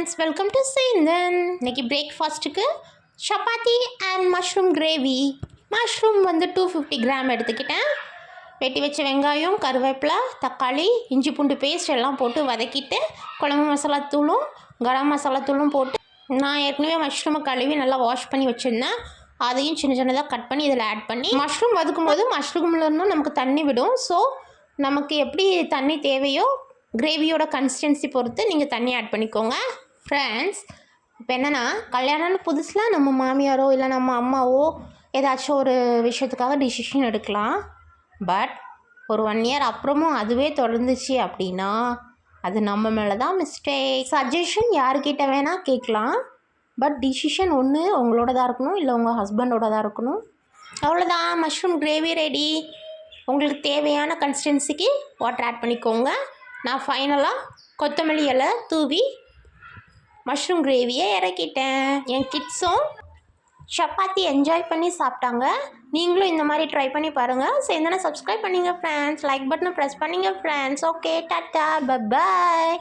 Friends, welcome to Sendhan. இன்னைக்கு பிரேக்ஃபாஸ்ட்டுக்கு chapati and mushroom gravy. Mushroom வந்து 250 கிராம் எடுத்துக்கிட்டேன். வெட்டி வச்ச வெங்காயம், கருவேப்பிலை, தக்காளி, இஞ்சி பூண்டு பேஸ்ட் எல்லாம் போட்டு வதக்கிட்டு குழம்பு மசாலா தூளும் கரம் மசாலா தூளும் போட்டு நான் ஏற்கனவே மஷ்ரூமை கழுவி நல்லா வாஷ் பண்ணி வச்சுருந்தேன். அதையும் சின்ன சின்னதாக கட் பண்ணி இதில் ஆட் பண்ணி மஷ்ரூம் வதக்கும் போது மஷ்ரூம்லேருந்து நமக்கு தண்ணி விடும். ஸோ நமக்கு எப்படி தண்ணி தேவையோ கிரேவியோட கன்சிஸ்டன்சி பொறுத்து நீங்கள் தண்ணி ஆட் பண்ணிக்கோங்க. ஃப்ரெண்ட்ஸ், இப்போ என்னென்னா கல்யாணம்னு புதுசில் நம்ம மாமியாரோ இல்லை நம்ம அம்மாவோ ஏதாச்சும் ஒரு விஷயத்துக்காக டிசிஷன் எடுக்கலாம். பட் ஒரு 1 இயர் அப்புறமும் அதுவே தொடர்ந்துச்சு அப்படின்னா அது நம்ம மேலே தான் மிஸ்டேக். சஜஷன் யாருக்கிட்ட வேணால் கேட்கலாம். பட் டிசிஷன் ஒன்று உங்களோட தான் இருக்கணும், இல்லை உங்கள் ஹஸ்பண்டோட தான் இருக்கணும். அவ்வளோதான், மஷ்ரூம் கிரேவி ரெடி. உங்களுக்கு தேவையான கன்சிஸ்டன்சிக்கு வாட்டர் ஆட் பண்ணிக்கோங்க. நான் ஃபைனலாக கொத்தமல்லி இலை தூவி மஷ்ரூம் கிரேவியை இறக்கிட்டேன். என் கிட்ஸும் சப்பாத்தி என்ஜாய் பண்ணி சாப்பிட்டாங்க. நீங்களும் இந்த மாதிரி ட்ரை பண்ணி பாருங்கள். சேர்ந்தனா சப்ஸ்கிரைப் பண்ணிங்க ஃப்ரெண்ட்ஸ், லைக் பட்டனை ப்ரெஸ் பண்ணிங்க friends. Okay, tata, bye bye.